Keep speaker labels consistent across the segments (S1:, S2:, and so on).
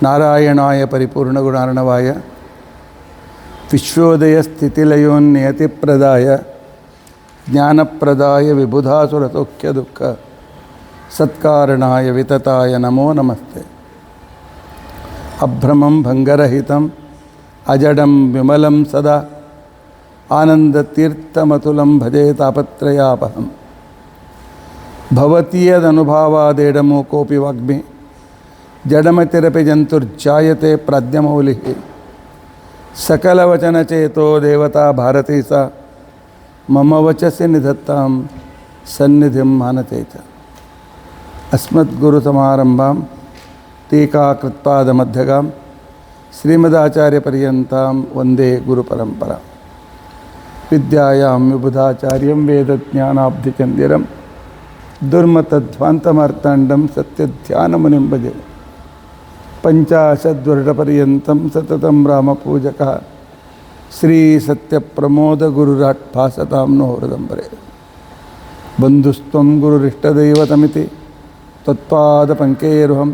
S1: नारायणाय परिपूर्णगुणार्णवाय विश्वोदयस्थितिलयोन्नियतिप्रदाय ज्ञानप्रदाय विबुधासुरसौख्यदुःख सत्कारणाय वितताय नमो नमस्ते। अभ्रमं भंगरहितं अजडं विमलं सदा आनन्दतीर्थमतुलं भजे तापत्रयापहं। भवति यदनुभावादेडमूकोऽपि वाग्मि जडमतिरपि जन्तुर्जायते प्राज्ञमौलिः। सकलवचनचेतो देवता भारती सा मम वचसि निधत्तां सन्निधिं मानते च। अस्मद्गुरुसमारम्भां टीकाकृत्पादमध्यगां श्रीमदाचार्यपर्यन्तां वन्दे गुरुपरम्परां। विद्यायां विबुधाचार्यं वेदज्ञानाब्धिचन्दिरं दुर्मतध्वान्तमार्ताण्डं सत्यध्यानमुनिं भजे। पञ्चाशद्वर्षपर्यन्तं सततं रामपूजकः श्रीसत्यप्रमोदगुरुराट् भासतां नो हृदम्बरे। बन्धुस्त्वं गुरुरिष्टदैवतमिति त्वत्पादपङ्केरुहं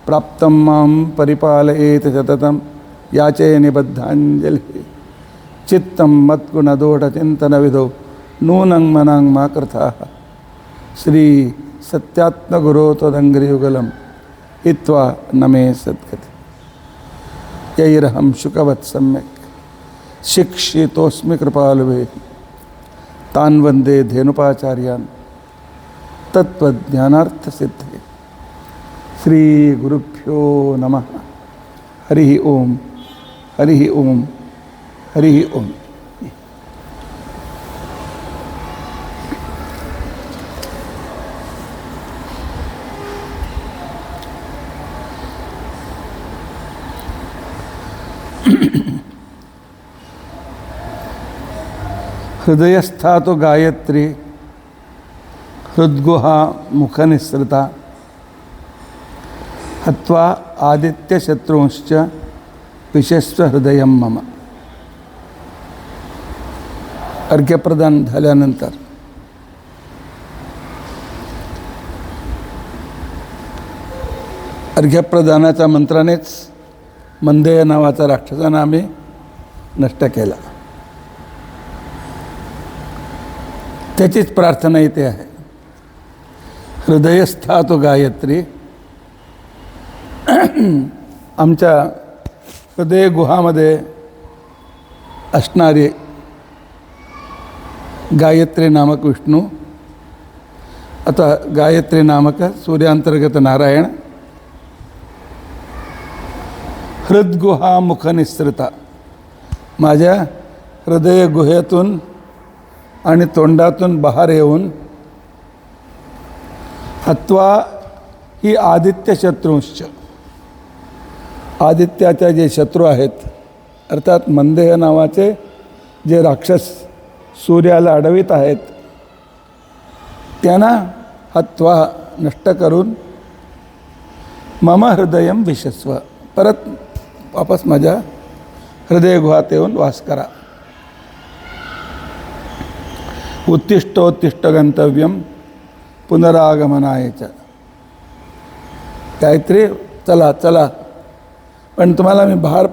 S1: प्राप्तं मां परिपालयेत् सततं याचे निबद्धाञ्जलिः। चित्तं मद्गुणदोषचिन्तनविधौ नूनं मनां मा कृथाः। श्री सत्यात्मगुरो त्वदङ्घ्रियुगलं हित्वा न मे सद्गति। यैरहं शुकवत् सम्यक् शिक्षितोऽस्मि कृपालुभिः तान् वन्दे धेनुपाचार्यान् तत्त्वज्ञानार्थसिद्धये। श्रीगुरुभ्यो नमः। हरिः ओं हरिः ओं हरिः ओं। हृदयस्था तो गायत्री हृद्गुहा मुखनिस्सृता हत्वा आदित्यशत्रूंश्च विशस्व हृदयं मम। अर्घ्यप्रदान झाल्यानंतर अर्घ्यप्रदानाच्या मंत्रानेच मंदेय नावाचा राक्षसांना आम्ही नष्ट केला। त्याचीच प्रार्थना इथे आहे। हृदयस्था तो गायत्री, आमच्या हृदय गुहामध्ये असणारे गायत्री नामक विष्णू, आता गायत्री नामक सूर्यांतर्गत नारायण, हृद्गुहा मुखनिस्सृता, माझ्या हृदय गुहेतून आणि तोंडातून बाहेर येऊन हत्वा ही आदित्य शत्रूंश्च, आदित्याच्या जे शत्रू आहेत अर्थात मंदेय नावाचे जे राक्षस सूर्याला अडवित आहेत त्यांना हत्वा नष्ट करून मम हृदयं विशस्व, परत वापस माझ्या हृदय गुहात येऊन वास करा। उत्तिष्ठोत्तिष्ठ गंतव्यम पुनरागमनाय च। गायत्री चला चला, पण तुम्हाला मी बाहेर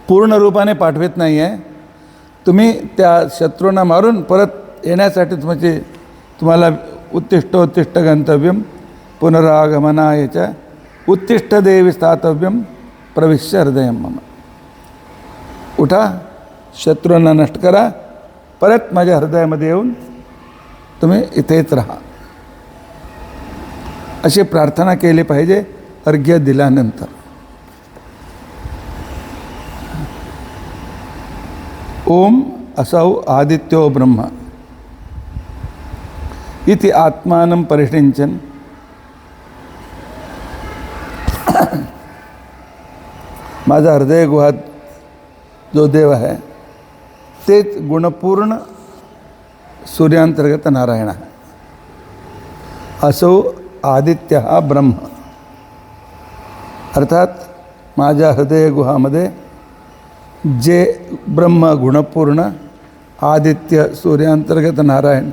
S1: पूर्ण रूपाने पाठवित नाही आहे। तुम्ही त्या शत्रूंना मारून परत येण्यासाठी तुम्हाला उत्तिष्ठोत्तिष्ठ गंतव्यम पुनरागमनाय च उत्तिष्ठ देवी स्थातव्यम प्रविश्य हृदयं मम। उठा, शत्रूंना नष्ट करा, परत माझ्या हृदयामध्ये येऊन तुम्ही इथेच राहा, अशी प्रार्थना केली पाहिजे अर्घ्य दिल्यानंतर। ओम असौ आदित्यो ब्रह्म इति आत्मानं परिषिञ्चन् माझा हृदय गुहात जो देव आहे तेच गुणपूर्ण सूर्यांतर्गत नारायण आहे। असो आदित्य हा ब्रह्म, अर्थात माझ्या हृदय गुहामध्ये जे ब्रह्म गुणपूर्ण आदित्य सूर्यांतर्गत नारायण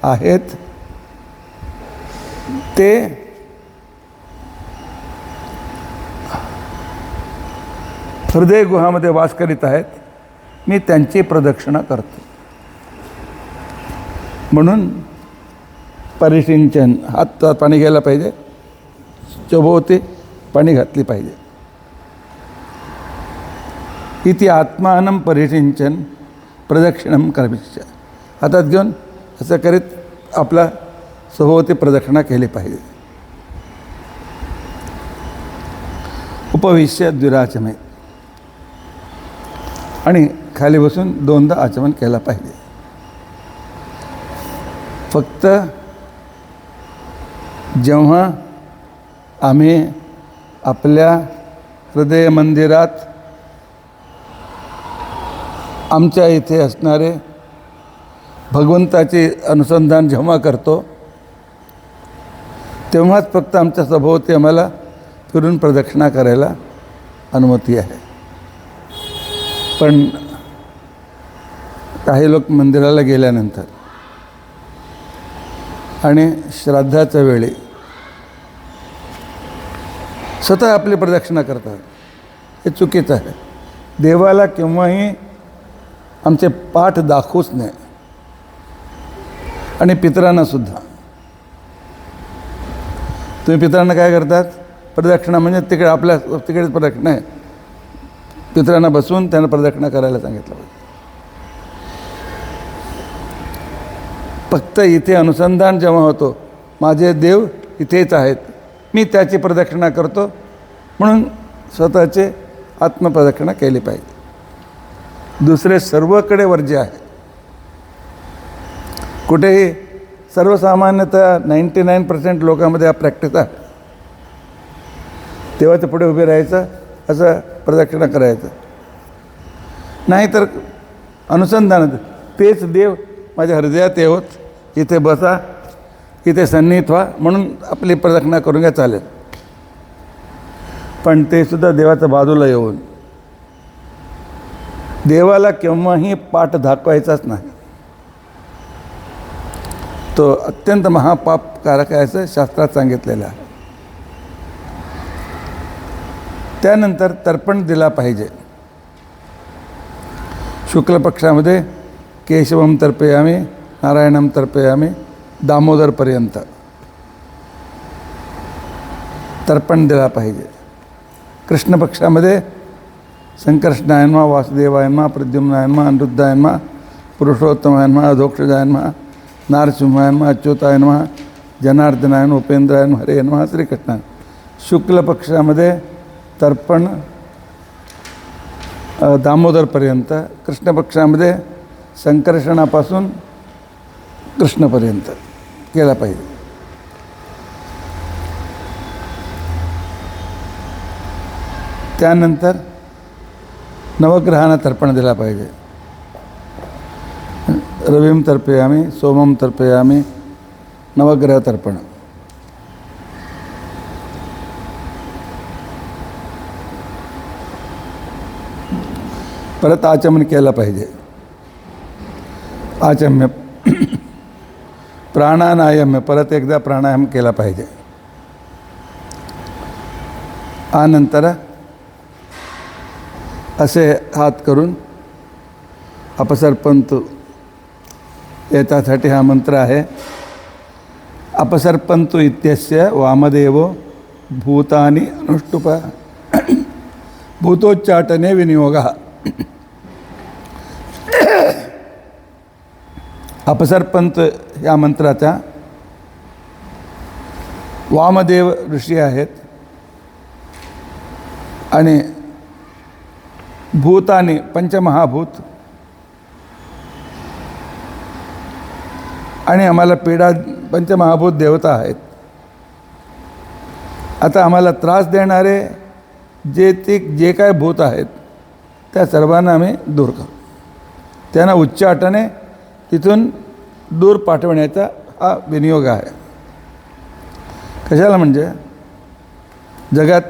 S1: आहेत ते हृदय गुहामध्ये वास करीत आहेत, मी त्यांची प्रदक्षिणा करतो. म्हणून परिसिंचन, हात पाणी घ्यायला पाहिजे, चोभोवती पाणी घातली पाहिजे. इति आत्मानं परिसिंचन प्रदक्षिणम करविष्य. हातात घेऊन असं करीत आपला सभोवती प्रदक्षिणा केली पाहिजे. उपविश्य द्विराचमे, आणि खाली बसून 2दा आचमन केला पाहिजे. फक्त जेव्हा आम्ही आपल्या हृदय मंदिरात आमच्या इथे असणारे भगवंताचे अनुसंधान जेव्हा करतो, तेव्हाच फक्त आमच्या सभोवती आम्हाला फिरून प्रदक्षिणा करायला अनुमती आहे. पण काही लोक मंदिराला गेल्यानंतर आणि श्राद्धाच्या वेळी स्वतः आपली प्रदक्षिणा करतात. हे चुकीचं आहे. देवाला केव्हाही आमचे पाठ दाखवूच नये, आणि पितरांना सुद्धा. तुम्ही पितरांना काय करतात? प्रदक्षिणा म्हणजे तिकडे आपल्या तिकडेच प्रदक्षिणा आहे. पितरांना बसून त्यांना प्रदक्षिणा करायला सांगितलं पाहिजे. फक्त इथे अनुसंधान जेव्हा होतो, माझे देव इथेच आहेत, मी त्याची प्रदक्षिणा करतो, म्हणून स्वतःचे आत्मप्रदक्षिणा केली पाहिजे. दुसरे सर्वकडे वर्ज्य आहे. कुठेही सर्वसामान्यतः 99% लोकांमध्ये हा प्रॅक्टिस आहे. देवाच्या पुढे उभे राहायचं, असं प्रदक्षिणा करायचं. नाहीतर अनुसंधान, तेच देव माझ्या हृदयात येवत, इथे बसा, इथे सन्निहित व्हा, म्हणून आपली प्रदक्षिणा करून घ्या, चालेल. पण ते सुद्धा देवाच्या बाजूला येऊन देवाला केव्हाही पाठ दाखवायचाच नाही. तो अत्यंत महापापकारक आहे असं शास्त्रात सांगितलेलं आहे. त्यानंतर तर्पण दिला पाहिजे. शुक्ल पक्षामध्ये केशवम तर्पयामी, नारायणम तर्पयामी, दामोदरपर्यंत तर्पण दिला पाहिजे. कृष्ण पक्षामध्ये संकर्षणायनमा, वासुदेवायनमा, प्रद्युम्नायनमा, अनिरुद्धायनमा, पुरुषोत्तमायनमा, अधोक्षजायनमा, नारसिंहायनमा, अच्युतायनमा, जनार्दनायन, उपेंद्रायन, हरे नमः, श्रीकृष्णायन. शुक्ल पक्षामध्ये तर्पण दामोदरपर्यंत, कृष्ण पक्षामध्ये संकर्षणापासून कृष्णपर्यंत केला पाहिजे. त्यानंतर नवग्रहांना तर्पण दिला पाहिजे. रविम तर्पयामी, सोमम तर्पयामी, नवग्रह तर्पण. परत आचमन केलं पाहिजे. आचम्य प्राणानायाम्य, परत एकदा प्राणायाम केला पाहिजे. आनंतर असे हात करून अपसर्पंतु, याच्यासाठी हा मंत्र आहे. अपसर्पंतु इत्यस्य वामदेवो भूतानि अनुष्टुप भूतोच्चाटने विनियोगः. अपसर्पंत या मंत्राचा वामदेव ऋषी आहेत, आणि भूतानी पंचमहाभूत, आणि आम्हाला पीडा पंचमहाभूत देवता आहेत. आता आम्हाला त्रास देणारे जे काय भूत आहेत, त्या सर्वांना आम्ही दूर करू. त्यांना उच्चाटने तिथून दूर पाठवण्याचा हा विनियोग आहे. कशाला म्हणजे जगात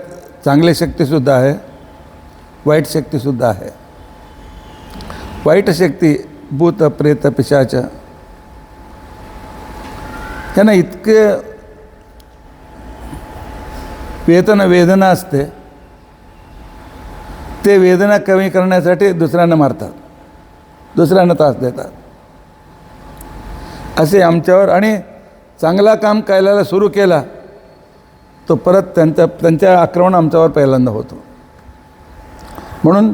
S1: चांगली शक्तीसुद्धा आहे, वाईट शक्तीसुद्धा आहे. वाईट शक्ती भूत प्रेत पिशाच, त्यांना इतके वेदना असते, ते वेदना कमी करण्यासाठी दुसऱ्यांना मारतात, दुसऱ्यांना त्रास देतात. असे आमच्यावर, आणि चांगला काम करायला सुरू केला तो परत त्यांच्या आक्रमण आमच्यावर पहिल्यांदा होतो. म्हणून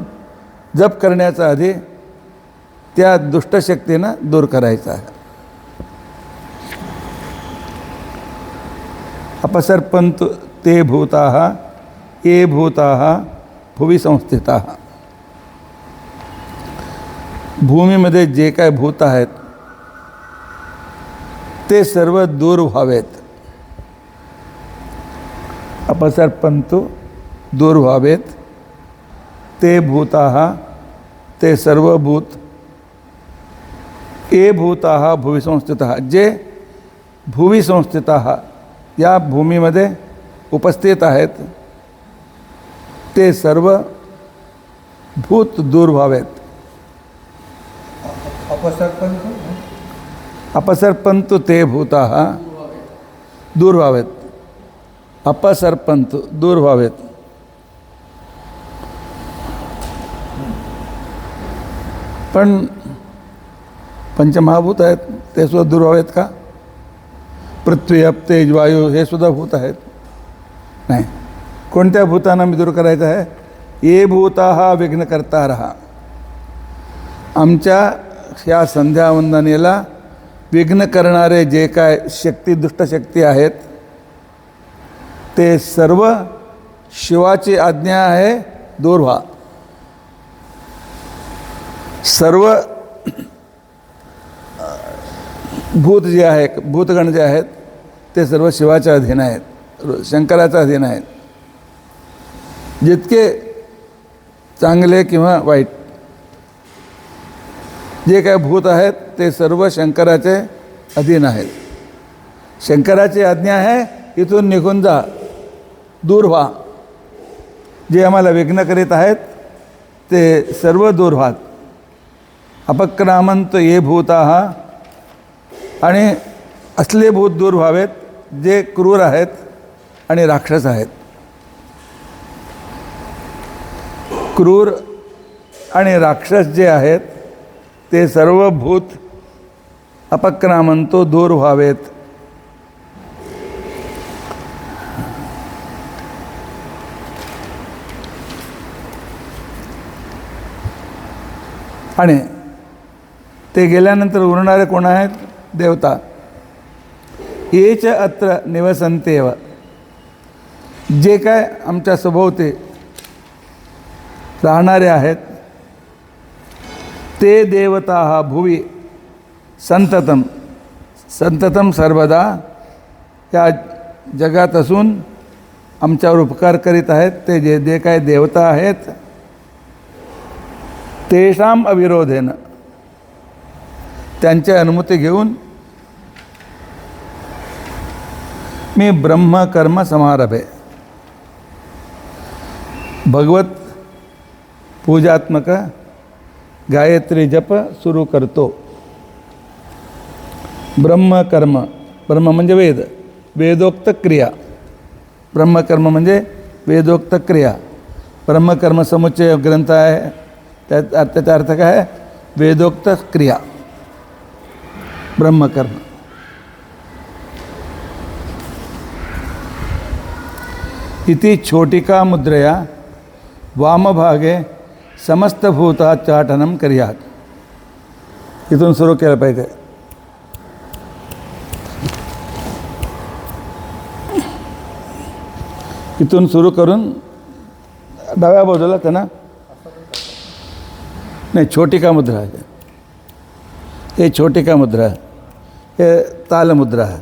S1: जप करण्याचा आधी त्या दुष्टशक्तीनं दूर करायचा आहे. अपसर्पंतु ते भूताः ये भूताः भुवि संस्थिताः. भूमीमध्ये जे काय भूत आहेत ते सर्व दूर व्हावेत. अपसर्पंतु दूर व्हावेत ते भूताः, ते सर्व भूत, ये भूताः भुवि संस्थिताः, जे भुवि संस्थिताः या भूमीमध्ये उपस्थित आहेत, ते सर्व भूत दूर व्हावेत. अपसर्पंतु ते भूताः दूर व्हावेत. अपसर्पंतु दूर व्हावेत. पण पंचमहाभूत आहेत ते सुद्धा दूर व्हावेत का? पृथ्वी, अप, तेज, वायू हे सुद्धा भूत आहेत. नाही. कोणत्या भूतांना मी दूर करायचं आहे? ये भूताः विघ्नकर्ता रहा. आमच्या ह्या संध्यावंदनेला विघ्न करणारे जे काय शक्ती, दुष्टशक्ती आहेत, ते सर्व शिवाची आज्ञा आहे, दूर व्हा. सर्व भूत जे आहे, भूतगण जे आहेत ते सर्व शिवाच्या अधीन आहेत, शंकराच्या अधीन आहेत. जितके चांगले किंवा वाईट जे काय भूत आहेत ते सर्व शंकराचे अधीन आहेत. शंकराची आज्ञा आहे, इथून निघून जा, दूर व्हा. जे आम्हाला विघ्न करीत आहेत ते सर्व दूर व्हात. अपक्रामंत ये भूताः, आणि असले भूत दूर व्हावेत जे क्रूर आहेत आणि राक्षस आहेत. क्रूर आणि राक्षस जे आहेत ते सर्व भूत अपक्रामंतो दूर व्हावेत. आणि ते गेल्यानंतर उरणारे कोण आहेत? देवता. ये च अत्र निवसन्तेव, जे काय आमच्या सभोवती राहणारे आहेत ते देवता भुवि संततम, संततम सर्वदा या जगात असून आमच्यावर उपकार करीत आहेत. ते जे काय देवता आहेत तेषाम अविरोधेन, त्यांची अनुमती घेऊन मी ब्रह्मकर्म समारभे, भगवत पूजात्मक गायत्री जप सुरू करतो. ब्रह्मकर्म, ब्रह्म म्हणजे वेद, वेदोक्त क्रिया. ब्रह्मकर्म म्हणजे वेदोक्त क्रिया. ब्रह्मकर्म समुच्चय ग्रंथ आहे, त्याचा अर्थ काय आहे? वेदोक्त क्रिया, ब्रह्मकर्म. इति छोटिका मुद्रया वामभागे समस्त भूताच्चाटनं कर्यात्. इथून सुरू केलं पाहिजे. इथून सुरू करून डाव्या बाजूला त्यांना, नाही, छोटिका मुद्रा आहे. हे छोटिका मुद्रा आहे, हे तालमुद्रा आहे.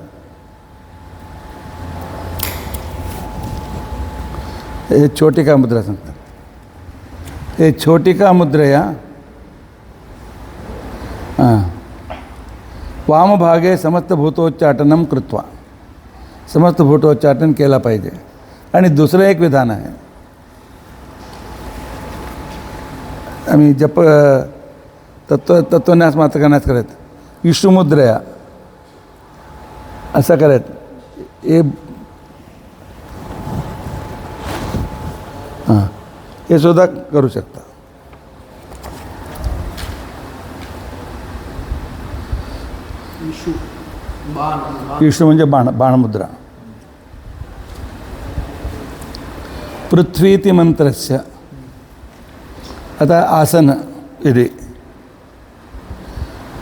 S1: हे छोटिका मुद्रा सांगतात. हे छोटिका मुद्रया वामभागे समस्त भूतोच्चाटनं कृत्वा, समस्त भूतोच्चाटन केला पाहिजे. आणि दुसरं एक विधान आहे, आम्ही जप तत्वन्यास मात्र करण्यास करत विष्णुमुद्रया असं करत. हे हे सुद्धा करू शकता. विष्णू म्हणजे बाणमुद्रा. पृथ्वीति मंत्रस्य. आता आसन विधी.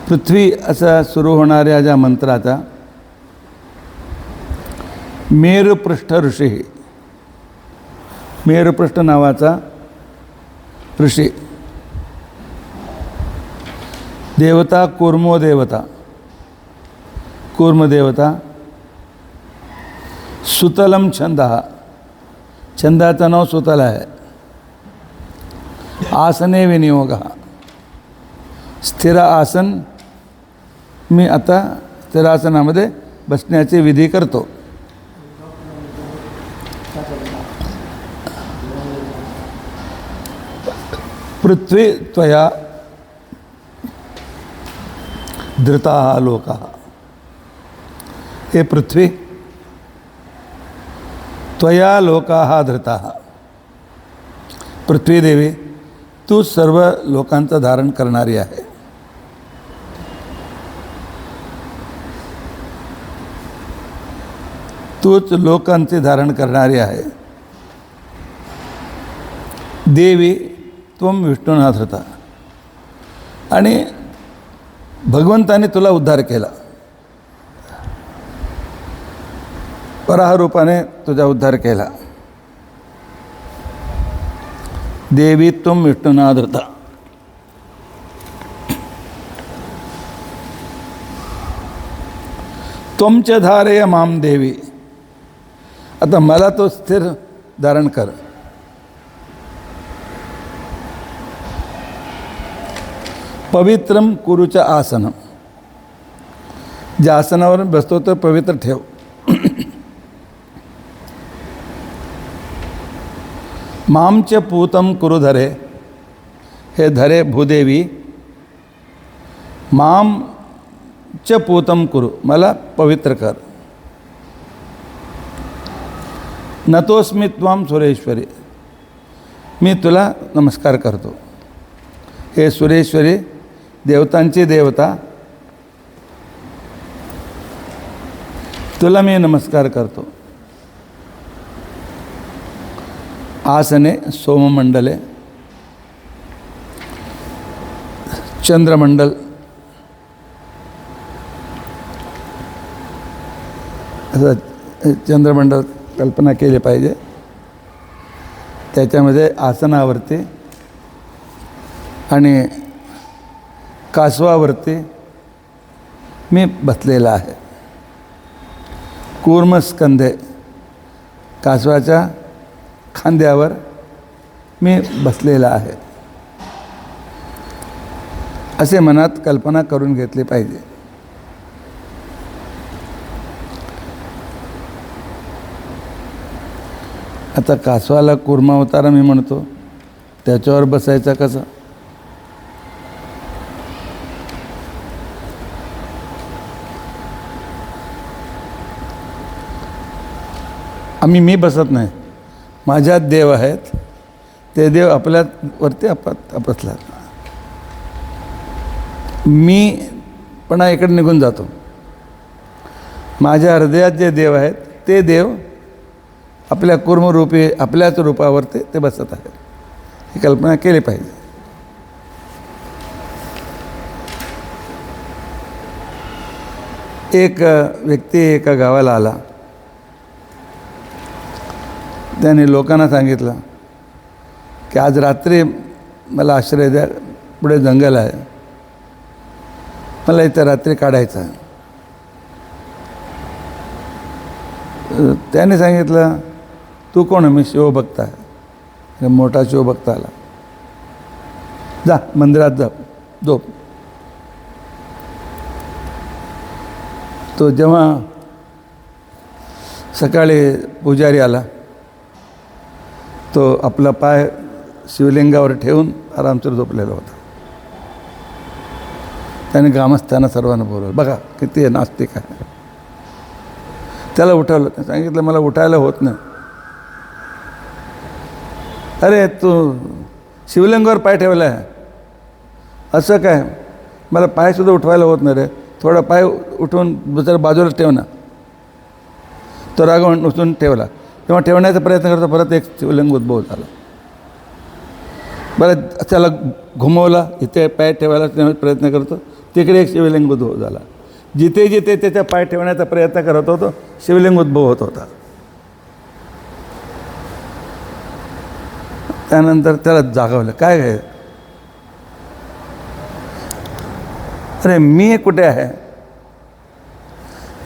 S1: पृथ्वी असा सुरू होणाऱ्या ज्या मंत्राचा मेरुपृष्ठ ऋषी, मेरुपृष्ठ नावाचा ऋषी, देवता कूर्मो देवता, कूर्मदेवता, सुतलम छंद, छंदाचं नाव सुतल आहे. आसने विनियोग, स्थिर आसन. मी आता स्थिरासनामध्ये बसण्याची विधी करतो. पृथ्वी त्वया धृता लोका. हे पृथ्वी, त्वया लोका धृता. पृथ्वी देवी, तू सर्व लोकांचं धारण करणारी आहे. तूच लोकांचे धारण करणारी आहे. देवी त्वम विष्णुना धृता. आणि भगवंताने तुला उद्धार केला, वराह रूपाने तुझा उद्धार केला. देवी त्वम विष्णुना धृता. त्वमच धारय माम देवी. आता मला तो स्थिर धारण कर. पवित्रम कुरुच आसनम. ज्या आसनावर बसतो तर पवित्र ठेव. मामच पूतम कुरु धरे. हे धरे भूदेवी, माम च पूतम कुरु, मला पवित्र कर. नतोस्मी त्वाम सुरेश्वरी. मी तुला नमस्कार करतो. हे सुरेश्वरी, देवतांची देवता, तुला मी नमस्कार करतो. आसने सोममंडले, चंद्रमंडल, असं चंद्रमंडल कल्पना केली पाहिजे. त्याच्यामध्ये आसनावरती आणि कासवावरती मी बसलेला आहे. कूर्मस्कंधे, कासवाच्या खांद्यावर मी बसलेला आहे, असे मनात कल्पना करून घेतली पाहिजे. आता कासवाला कूर्मावतार मी म्हणतो, त्याच्यावर बसायचं कसं? मी बसत नाही. माझ्यात देव आहेत, ते देव आपल्यावरती अपसतात. मी पण इकडे निघून जातो. माझ्या हृदयात जे देव आहेत ते देव आपल्या कूर्मरूपी आपल्याच रूपावरती ते बसत आहेत. ही कल्पना केली पाहिजे. एक व्यक्ती एका गावाला आला. त्याने लोकांना सांगितलं की आज रात्री मला आश्रय द्या, पुढे जंगल आहे, मला इथं रात्री काढायचं आहे. त्याने सांगितलं, तू कोण? मी शिवभक्त आहे. मोठा शिवभक्त आला. जा मंदिरात जा, झोप. तो जेव्हा सकाळी पुजारी आला, तो आपला पाय शिवलिंगावर ठेवून आरामशीर झोपलेला होता. त्याने ग्रामस्थांना सर्वांना बोलवलं. बघा किती नास्तिक आहे. त्याला उठवलं. सांगितलं मला उठायला होत नाही. अरे तू शिवलिंगावर पाय ठेवला आहे, असं काय? मला पायसुद्धा उठवायला होत नाही रे, थोडा पाय उठवून दुसऱ्या बाजूला ठेव ना. तो रागवून उचलून ठेवला. तेव्हा ठेवण्याचा प्रयत्न करतो, परत एक शिवलिंग उद्भव झाला. बरं त्याला घुमवला, इथे पाय ठेवायला प्रयत्न करतो, तिकडे एक शिवलिंग उद्भव झाला. जिथे जिथे त्याचा पाय ठेवण्याचा प्रयत्न करत होतो शिवलिंग उद्भव होत होता. त्यानंतर त्याला जागवलं, काय आहे? अरे मी कुठे आहे?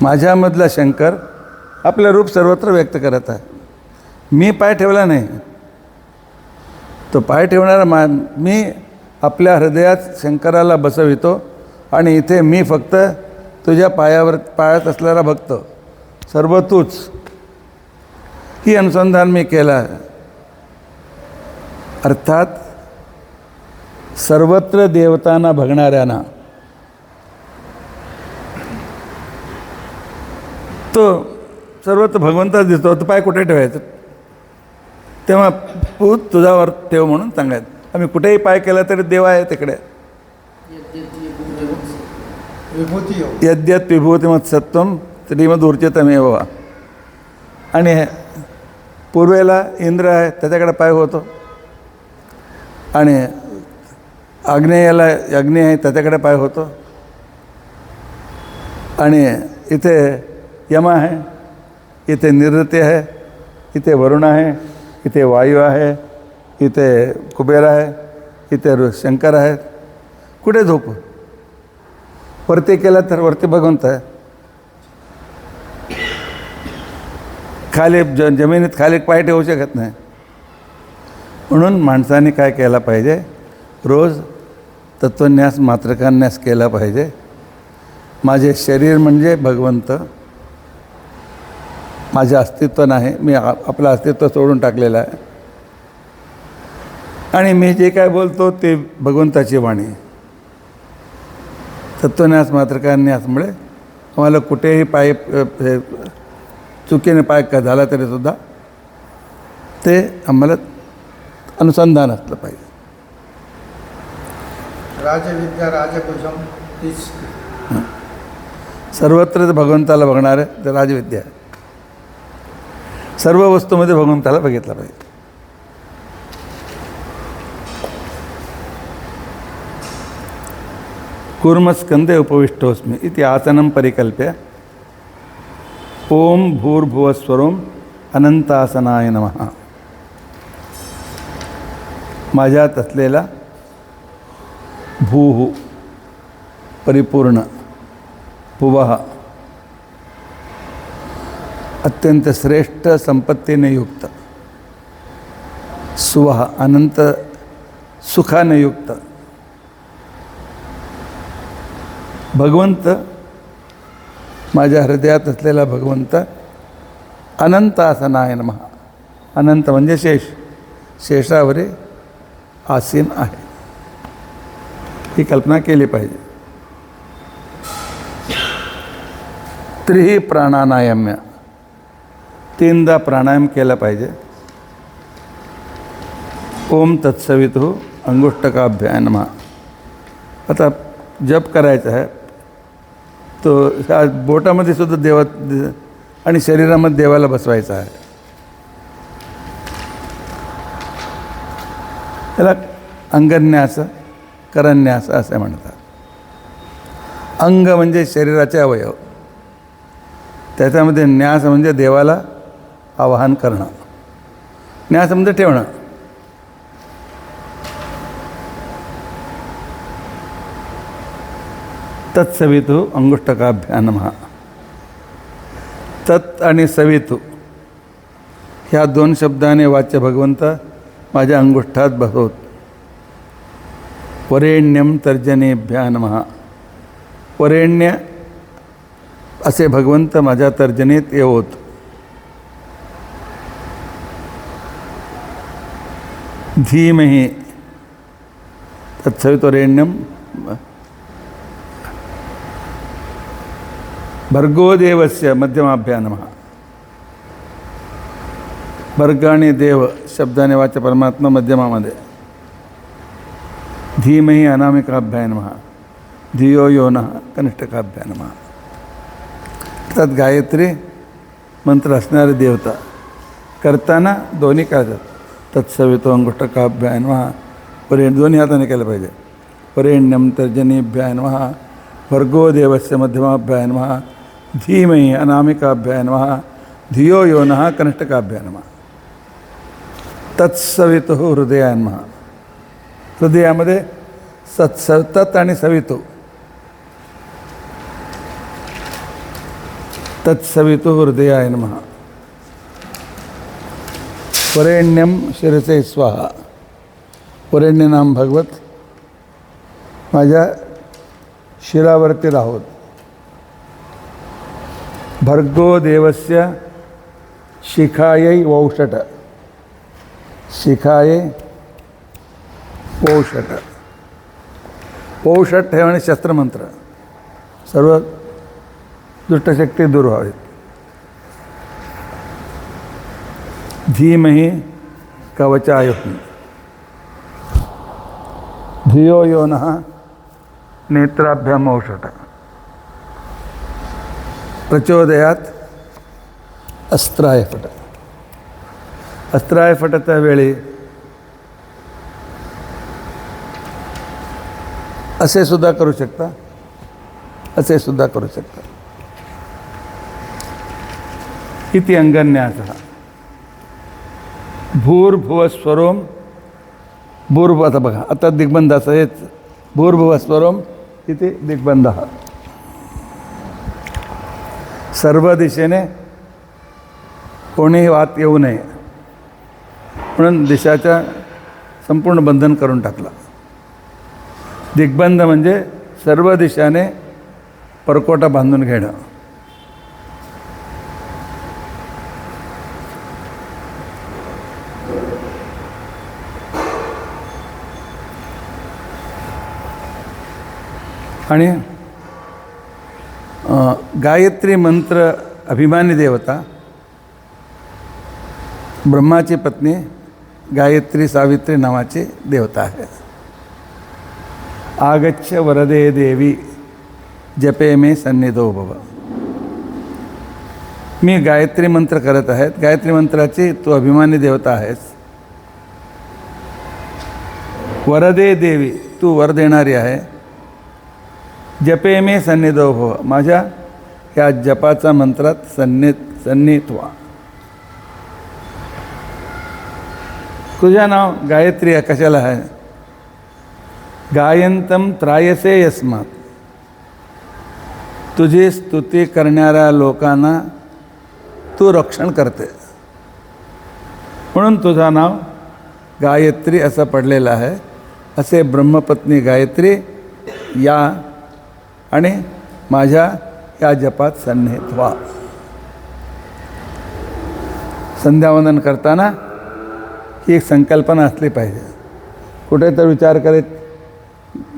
S1: माझ्यामधला शंकर आपलं रूप सर्वत्र व्यक्त करत आहे. मी पाय ठेवला नाही, तो पाय ठेवणारा मी आपल्या हृदयात शंकराला बसवितो आणि इथे मी फक्त तुझ्या पायात असलेला भक्त, सर्व तूच. ही अनुसंधान मी केला. अर्थात सर्वत्र देवतांना बघणाऱ्यांना तो सर्वत्र भगवंताच दिसतो. तो पाय कुठे ठेवायचं? तेव्हा तू तुझ्यावर ठेव म्हणून सांगायचं. आम्ही कुठेही पाय केला तरी देव आहे तिकडे. यद्यत विभूतिमत् सत्वम श्रीमदूर्जितमेव. आणि पूर्वेला इंद्र आहे, त्याच्याकडे पाय होतो. आणि आग्नेयाला अग्नी आहे, त्याच्याकडे पाय होतो. आणि इथे यम आहे, इथे निरृती आहे, इथे वरुण आहे, इथे वायू आहे, इथे कुबेर आहे, इथे शंकर आहेत. कुठे झोप? वरती केला तर वरती भगवंत आहे, खाली जमिनीत खाली पाय ठेवू शकत नाही. म्हणून माणसाने काय केला पाहिजे? रोज तत्वन्यास मात्रकान्यास केला पाहिजे. माझे शरीर म्हणजे भगवंत, माझे अस्तित्व नाही, मी आपलं अस्तित्व सोडून टाकलेलं आहे. आणि मी जे काय बोलतो ते भगवंताची वाणी. तत्वन्यास मात्रकान्यासमुळे आम्हाला कुठेही पाय चुकीने पाय का झाला तरीसुद्धा ते आम्हाला अनुसंधान असलं पाहिजे.
S2: राजविद्या राजभुजम तीच
S1: सर्वत्र भगवंताला बघणारे ते राजविद्या आहे. सर्व वस्तूमध्ये भगवंताला बघितलं पाहिजे. कूर्मस्कंदे उपविष्टोस्मी इति आसनं परिकल्प्य ओम भूर्भुवस्वरोम अनंतासनाय नमः. माझ्यात असलेला भूः परिपूर्ण, भुवः अत्यंत श्रेष्ठ संपत्तीने युक्त, सुवः अनंत सुखाने युक्त भगवंत, माझ्या हृदयात असलेला भगवंत अनंत आसनाय नमः. अनंत म्हणजे शेष, शेषावरी आसीन आहे, ही कल्पना केली पाहिजे. त्रिही प्राणानायाम्य, तीनदा प्राणायाम केला पाहिजे. ओम तत्सवितुः अंगुष्टकाभ्याय नमः. आता जप करायचा आहे तो ह्या बोटामध्ये सुद्धा देवा आणि शरीरामध्ये देवाला बसवायचा आहे. त्याला अंगन्यास करन्यास असे म्हणतात. अंग म्हणजे शरीराचे अवयव, त्याच्यामध्ये न्यास म्हणजे देवाला आवाहन करणं, न्यास म्हणजे ठेवणं. तत्सवितु अंगुष्टकाभ्यां नमः. तत् आणि सवितु ह्या दोन शब्दाने वाच्य भगवंत माझ्या अंगुष्ठात बसवत. वरेण्यम तर्जनेभ्या नमः. वरेण्य असे भगवंत माझ्या तर्जनीत येवोत. धीमहि तत्सवितुरेण्यम भर्गो देवस्य मध्यमाभ्या नमः. भर्ग आणि देव शब्दाने वाच्य परमात्मा मध्यमामध्ये. धीमहि अनामिकाभ्याय नमः. धियो यो नः कनिष्ठकाभ्याय नमः. त्यात गायत्री मंत्र असणारी देवता करताना दोन्ही करतात. तत्सवितो अंगुष्ठकाभ्याय नमः. दोन्ही हाताने केलं पाहिजे. वरेण्यं तर्जनीभ्याय नमः. भर्गो देवस्य मध्यमाभ्याय नमः. धीमहि अनामिकाभ्याय नमः. धियो यो नः कनिष्ठकाभ्याय नमः. तत्सवितुः हृदयाय नमः. हृदयामध्ये तत् आणि सवितू. तत्सवितुः हृदयाय नमः. वरेण्यं शिरसे स्वाहा. वरेण्य नाम भगवत माझ्या शिरावरती राहोत. भर्गो देवस्य शिखायै वौषट. शिखाये वौषट. वौषट हे म्हणजे शस्त्रमंत्र. सर्व दुष्टशक्ती दूर व्हावीत. धीमहि कवचायुः. धियो यो नः नेत्राभ्याम औषट. प्रचोदयात अस्त्राय फट. अस्त्राय फटच्या वेळी असे सुद्धा करू शकता, असे सुद्धा करू शकता. इति अंगन्यासः. भूर्भुवस्वरोम. भूर्भुव. आता बघा, आता दिग्बंधाचं हेच. भूर्भुवस्वरोम इति दिग्बंधः. सर्व दिशेने कोणीही वात येऊ नये म्हणून दिशाच्या संपूर्ण बंधन करून टाकलं. दिग्बंध म्हणजे सर्व दिशाने परकोटा बांधून घेणं. आणि गायत्री मंत्र अभिमानी देवता ब्रह्माची पत्नी गायत्री सावित्री नावाची देवता आहे. आगच्छ वरदे देवी जपे मे सन्निधो भव. मी गायत्री मंत्र करत आहेत. गायत्री मंत्राची तू अभिमानी देवता आहेस. वरदे देवी, तू वर देणारी आहे. जपे मे सन्निधो भव, माझ्या या जपाचा मंत्रात सन्निहित व्हा. तुझं नाव गायत्री आहे. कशाला आहे? गायंतम त्रायसे यस्मात. तुझी स्तुती करणाऱ्या लोकांना तू रक्षण करते म्हणून तुझं नाव गायत्री असं पडलेलं आहे. असे ब्रह्मपत्नी गायत्री या आणि माझ्या या जपात सन्निहित व्हा. संध्यावंदन करताना ही एक संकल्पना असली पाहिजे. कुठे तर विचार करीत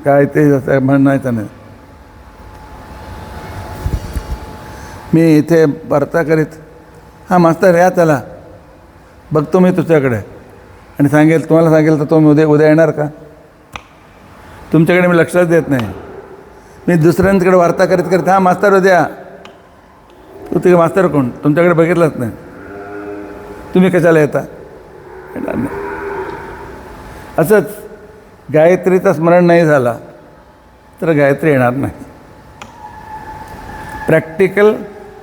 S1: काय ते असं म्हणायचं नाही. मी इथे वार्ता करीत, हां मास्तर या चला बघतो मी तुझ्याकडे आणि तुम्हाला सांगेल तर तुम्ही उद्या येणार का? तुमच्याकडे मी लक्षच देत नाही. मी दुसऱ्यांकडे वार्ता करीत हां मास्तर उद्या. तू ते मास्तर कोण? तुमच्याकडे बघितलंच नाही. तुम्ही कशाला येता? येणार नाही. असंच गायत्रीचं स्मरण नाही झाला तर गायत्री येणार नाही. प्रॅक्टिकल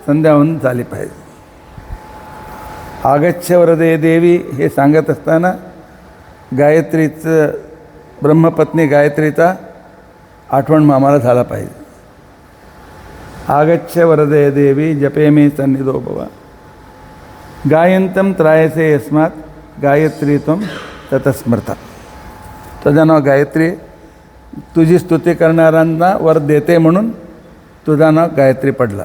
S1: संध्यावंदन झाली पाहिजे. आगच्छ वरदे देवी हे सांगत असताना गायत्रीचं ब्रह्मपत्नी गायत्रीचा आठवण आम्हाला झाला पाहिजे. आगच्छ वरदे देवी जपे मे सन्निधो भव. गायंतम त्रायसे यस्मात गायत्री त्वं ततस्मृता. तुझं नाव गायत्री, तुझी स्तुती करणाऱ्यांना वर देते म्हणून तुझं नाव गायत्री पडला.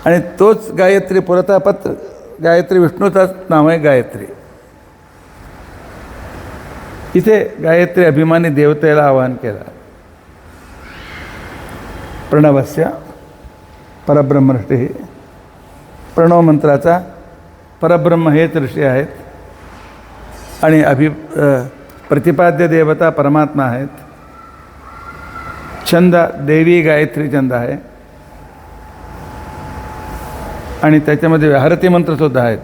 S1: आणि तोच गायत्री पुरतापत्र गायत्री विष्णूचाच नाव आहे गायत्री. इथे गायत्री अभिमानी देवतेला आवाहन केलं. प्रणवस्य परब्रह्मनिष्ठे. प्रणव मंत्राचा परब्रह्म हेच ऋषी आहेत आणि प्रतिपाद्य देवता परमात्मा आहेत. छंद देवी गायत्री छंद आहे आणि त्याच्यामध्ये व्याहरती मंत्रसुद्धा आहेत.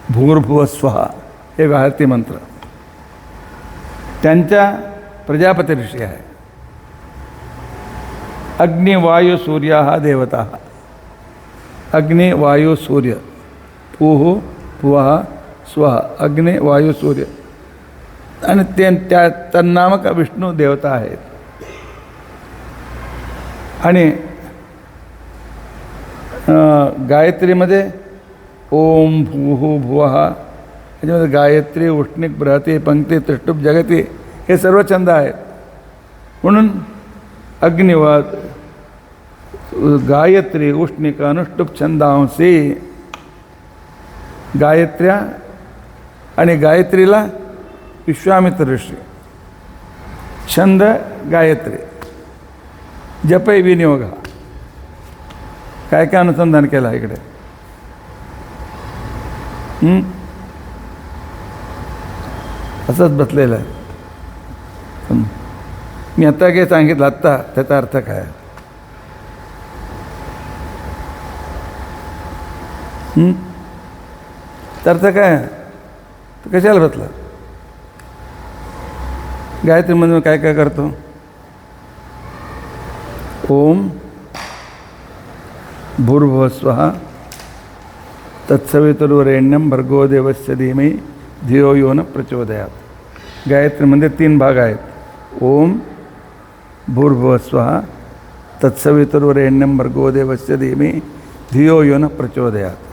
S1: भूर्भुवः स्वः हे व्याहरती मंत्र. त्यांच्या प्रजापती ऋषी आहे. अग्नि वायु सूर्य हा देवता. अग्नि वायु सूर्य भूः भुवः स्वः अग्नि वायु सूर्य आणि त्या तन्नामक विष्णू देवता आहेत. आणि गायत्रीमध्ये ओम भूः भुवः याच्यामध्ये गायत्री उष्णिक बृहती पंक्ती त्रिष्टुप जगती हे सर्व छंद आहेत. म्हणून अग्निवा गायत्री उष्णिक अनुष्टुप छंदांसी गायत्र्या आणि गायत्रीला विश्वामित्र ऋषी. छंद गायत्री जपै विनियोग. काय काय अनुसंधान केलं आहे इकडे. असंच बसलेलं आहे. मी आत्ता काय सांगितलं आत्ता त्याचा अर्थ काय. तर अर्थ काय तर कशाला बसला. गायत्रीमध्ये काय काय करतो. ओम भूर्भुवः स्वः तत्सवितुर्वरेण्यं भर्गो देवस्य धीमहि धियो यो न प्रचोदयात्. गायत्रीमध्ये 3 भाग आहेत. ओम भूर्भुवः स्वः तत्सवितुर्वरेण्यं भर्गो देवस्य धीमहि धियो यो न प्रचोदयात्.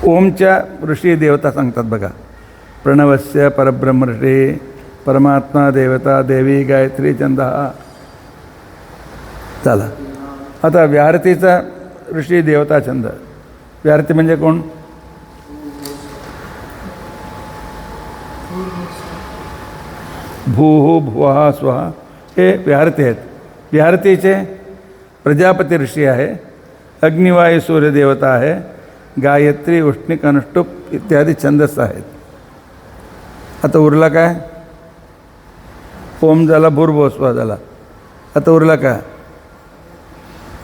S1: ओमच्या ऋषी देवता सांगतात बघा. प्रणवस्य परब्रह्म ऋषी परमात्मा देवता देवी गायत्री छंदः झाला. आता व्याहरतीचा ऋषी देवता छंद. व्याहरती म्हणजे कोण. भूः भुवः स्वः हे व्याहरती आहेत. व्याहरतीचे प्रजापती ऋषी आहे. अग्निवायू सूर्य देवता आहे. गायत्री उष्णिक अनुष्टुप इत्यादी छंदस आहेत. आता उरला काय. ओम झाला भूर्भुवः स्वः झाला. आता उरला काय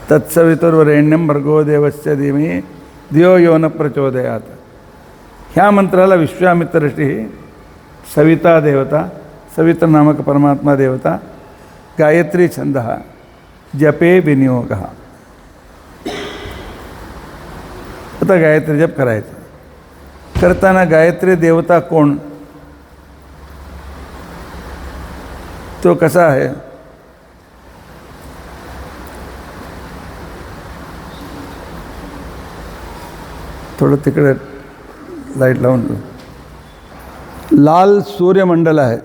S1: तत्सवितुर्वरेण्यं भर्गो देवस्य धीमहि धियो यो न प्रचोदयात्. ह्या मंत्राला विश्वामित्र ऋषी सविता देवता सवित्र नामक परमात्मा देवता गायत्री छंदः जपे विनियोगः. आता गायत्री जप करायचं. करताना गायत्री देवता कोण तो कसा आहे. थोडं तिकडे लाईट लावून. लाल सूर्यमंडल आहे.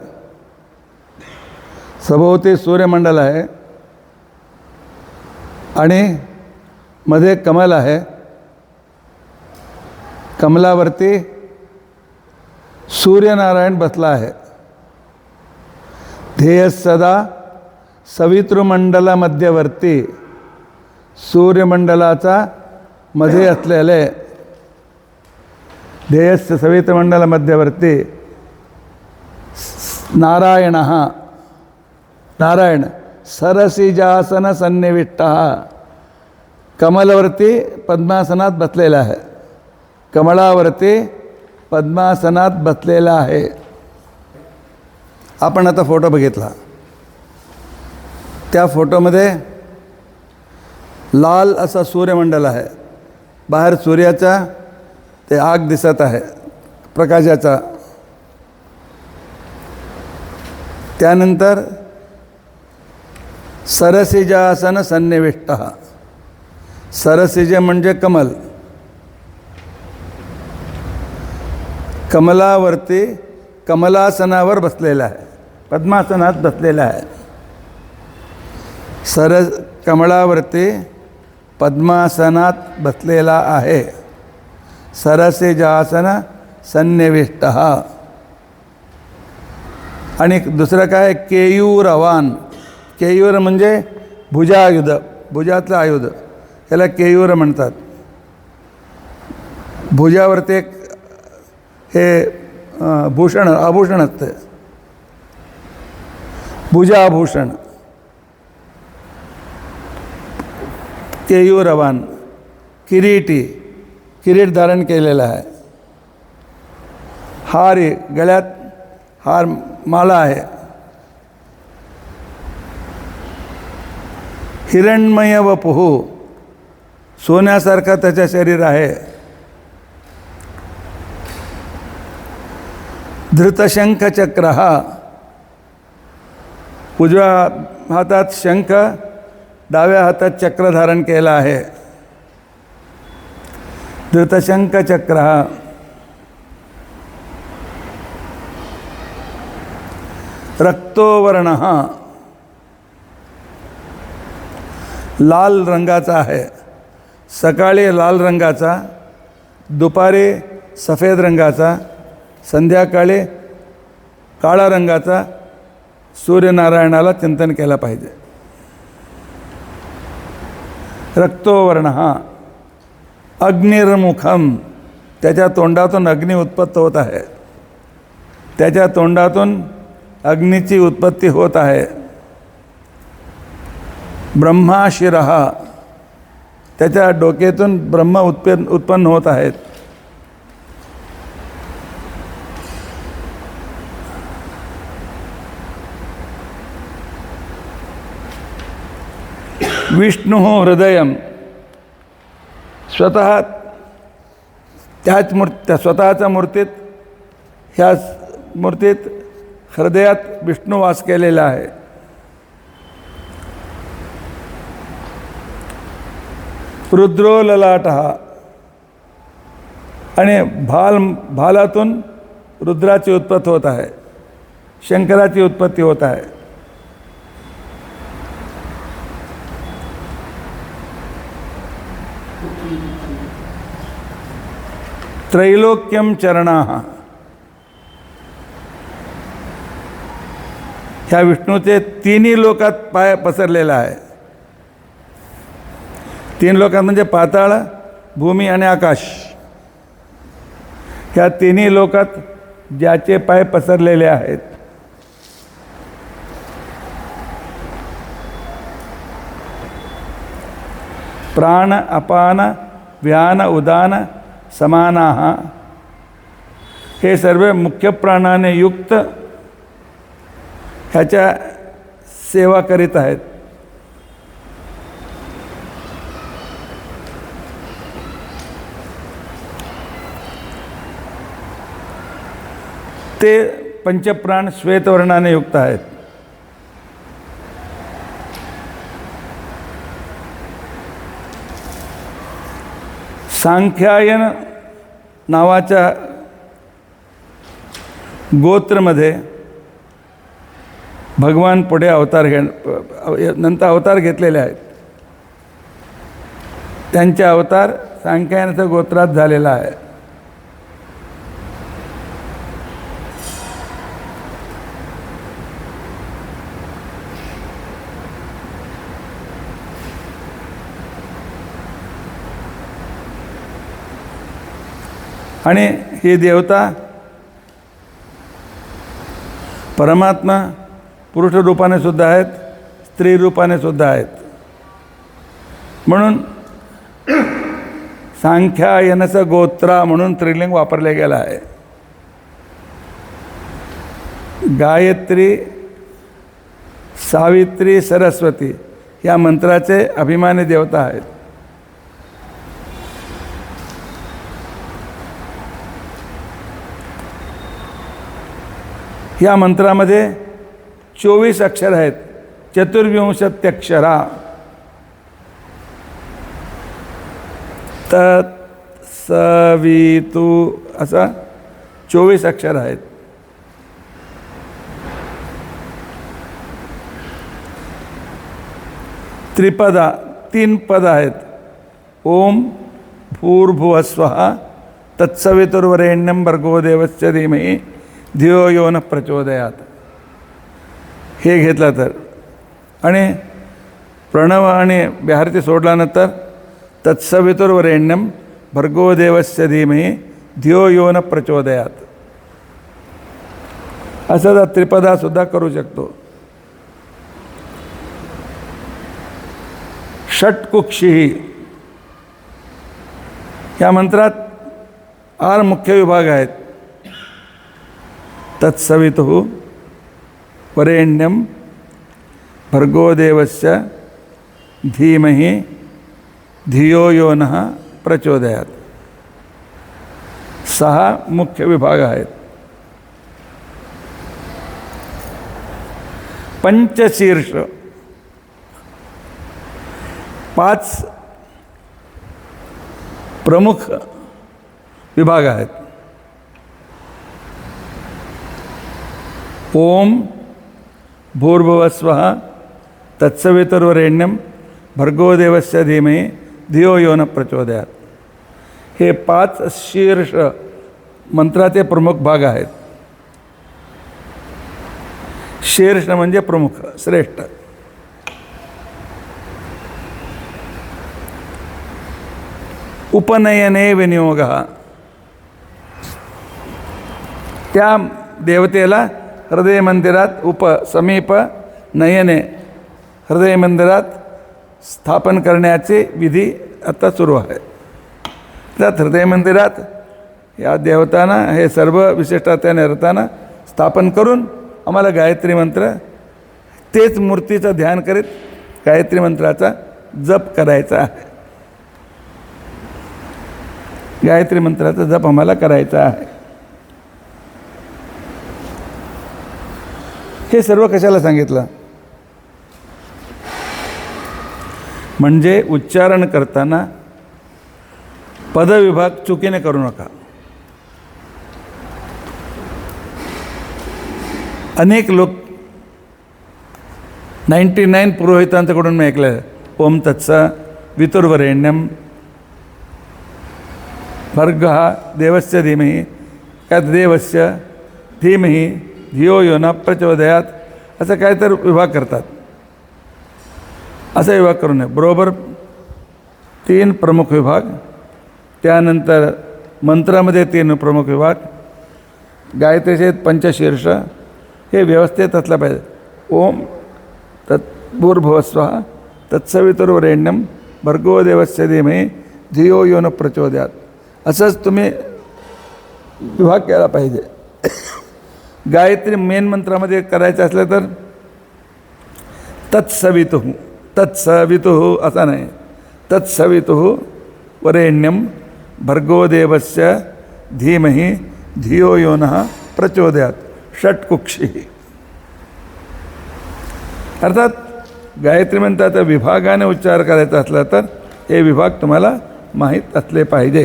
S1: सभोवती सूर्यमंडल आहे आणि मध्ये कमल आहे. कमलावरती सूर्यनारायण बसला आहे. ध्येय सदा सवितृमंडला मध्यवर्ती सूर्यमंडलाचा मध्ये असलेले ध्येयस्य सवितृमंडल मध्यवर्ती नारायण नारायण सरसिजासन सन्निविष्ट कमलवरती पद्मासनात बसलेला आहे. कमळावरती पद्मासनात बसलेला आहे. आपण आता फोटो बघितला. त्या फोटोमध्ये लाल असा सूर्यमंडल आहे. बाहेर सूर्याचा ते आग दिसत आहे प्रकाशाचा. त्यानंतर सरसिजासन सन्निविष्ट. सरसिज म्हणजे कमल. कमलावरती कमलासनावर बसलेला आहे. पद्मासनात बसलेला आहे. कमळावरती पद्मासनात बसलेला आहे. सरसिजासन सन्निविष्ट. आणि दुसरं काय केयूरवान. केयूर म्हणजे भुजायुध. भुजातलं आयुध याला केयूर म्हणतात. भुजावरती एक हे भूषण आभूषण असतं, भुजाभूषण, केयूरवान, किरीटी, किरीट धारण केलेला आहे, हार आहे, गळ्यात हार माला आहे, हिरण्मय वपुः, सोन्यासारखं त्याचं शरीर आहे, धृतशंखचक्र, उजव्या हातात शंख, डाव्या हातात चक्र धारण केलं आहे, धृतशंखचक्र, रक्तो वर्णः, लाल रंगाचा आहे, सकाळी लाल रंगाचा, दुपारी सफेद रंगाचा, संध्याकाळी काळा रंगाचा सूर्यनारायणाला चिंतन केलं पाहिजे. रक्तो वर्णः, अग्निर्मुखम, त्याच्या तोंडातून अग्नी उत्पत्त होत आहे, त्याच्या तोंडातून अग्नीची उत्पत्ती होत आहे. ब्रह्माशिरः, त्याच्या डोक्यातून ब्रह्म उत्पन्न होत आहेत. विष्णू हृदयम, स्वतः त्याच स्वतःच्या मूर्तीत, ह्या मूर्तीत हृदयात विष्णू वास केलेला आहे. रुद्रो ललाटः, आणि भालातून रुद्राची उत्पत्ती होत आहे, शंकराची उत्पत्ती होत आहे. त्रैलोक्यम चरणाः, ह्या विष्णूचे तिन्ही लोकात पाय पसरलेला आहे. तीन लोकात म्हणजे पाताळ, भूमी आणि आकाश, ह्या तिन्ही लोकात ज्याचे पाय पसरलेले आहेत. प्राण अपान व्यान उदान समानाः, हे सर्व मुख्य प्राणाने युक्त ह्याच्या सेवा करीत आहेत. ते पंचप्राण श्वेतवर्णाने युक्त आहेत. सांख्यायन नावाच्या गोत्रमध्ये भगवान पुढे नंतर अवतार घेतलेले आहेत. त्यांचे अवतार सांख्यायनाच्या गोत्रात झालेला आहे. आणि ही देवता परमात्मा पुरुष रूपाने सुद्धा आहेत, स्त्री रूपाने सुद्धा आहेत. म्हणून सांख्यायनाचं गोत्रा म्हणून स्त्रीलिंग वापरले गेलं आहे. गायत्री, सावित्री, सरस्वती या मंत्राचे अभिमानी देवता आहेत. या मंत्रामध्ये 24 अक्षर आहेत, चतुर्विंशत्यक्षरा. तत् सवितु असा 24 अक्षर आहेत. त्रिपदा 3 पद आहेत. ओम भूर्भुवस्वः तत्सवितुर्वरेण्यं भर्गो देवस्य धीमहि धियो यो न प्रचोदयात, हे घेतलं तर. आणि प्रणव आणि बिहारती सोडल्यानंतर तत्सवितुर्वरेण्यम भर्गो देवस्य धीमहि धियो यो न प्रचोदयात. असा त्रिपदा सुद्धा करू शकतो. षट्कुक्षी या मंत्रात 8 मुख्य विभाग आहेत. तत्सवितुः वरेण्यं भर्गो देवस्य धीमहि धियो यो नः प्रचोदयात. 6 मुख्य विभाग आहेत. पंचशीर्ष 5 प्रमुख विभाग आहेत. ओम भूर्भुवस्वः तत्सवितुर्वरेण्यं भर्गो देवस्य धीमहि धियो यो न प्रचोदयात. हे 5 शीर्ष मंत्राचे प्रमुख भाग आहेत. शीर्ष म्हणजे प्रमुख, श्रेष्ठ. उपनयने विनियोगः. त्या देवतेला हृदय मंदिरात समीप नयने हृदय मंदिरात स्थापन करण्याचे विधी आता सुरू आहे. त्यात हृदय मंदिरात या देवतांना हे सर्व विशिष्टतेने रताना स्थापन करून आम्हाला गायत्री मंत्र तेच मूर्तीचं ध्यान करीत गायत्री मंत्राचा जप करायचा आहे. गायत्री मंत्राचा जप आम्हाला करायचा आहे. हे सर्व कशाला सांगितलं? म्हणजे उच्चारण करताना पदविभाग चुकीने करू नका. अनेक लोक 99 पुरोहितांच्याकडून मी ऐकलं, ओम तत्स वितुर्वरेण्यम भर्गः देवस्य धीमहि देवस्य धीमहि धियो यो न प्रचोदयात, असं काय तर विभाग करतात. असा विभाग करू नये. बरोबर 3 प्रमुख विभाग, त्यानंतर मंत्रामध्ये 3 प्रमुख विभाग, गायत्रीचे पंचशीर्ष हे व्यवस्थित असलं पाहिजे. ओम तत्भूर्भुवस्वः तत्सवितुर्वरेण्यं भर्गो देवस्य धीमहि धियो यो न प्रचोदयात, असंच तुम्ही विभाग केला पाहिजे. गायत्री मेन मंत्रामध्ये करायचं असलं तर तत्सवितुः, तत्सवितुः असा नाही, तत्सवितुः वरेण्यं भर्गो देवस्य धीमहि धियो यो नः प्रचोदयात. षट्कुक्षी अर्थात गायत्री मंत्राचा विभागाने उच्चार करायचा असला तर हे विभाग तुम्हाला माहीत असले पाहिजे.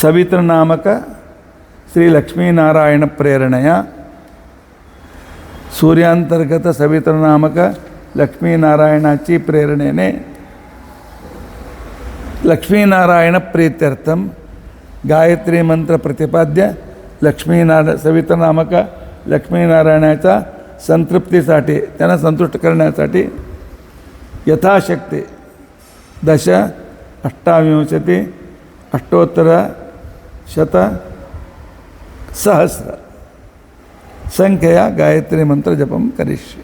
S1: सवित्र नामक श्री लक्ष्मीनारायण प्रेरणया सूर्यांतर्गत सवित्र नामक लक्ष्मीनारायणाची प्रेरणेने लक्ष्मीनारायण प्रीत्यर्थम गायत्री मंत्र प्रतिपाद्य सवित्र नामक लक्ष्मीनारायणाच्या संतृप्तीसाठी, त्यांना संतुष्ट करण्यासाठी यथाशक्ती 10 अष्टाविंशति अष्टोत्तर शत सहस्र संख्यया गायत्री मंत्र जपम करिष्ये.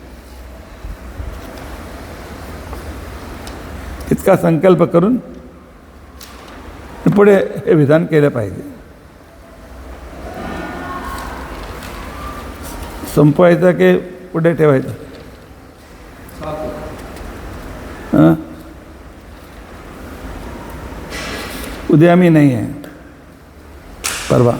S1: इतका संकल्प करून पुढे हे विधान केलं पाहिजे. संपवायचं की पुढे ठेवायचं? उद्या मी नाही आहे, परवा.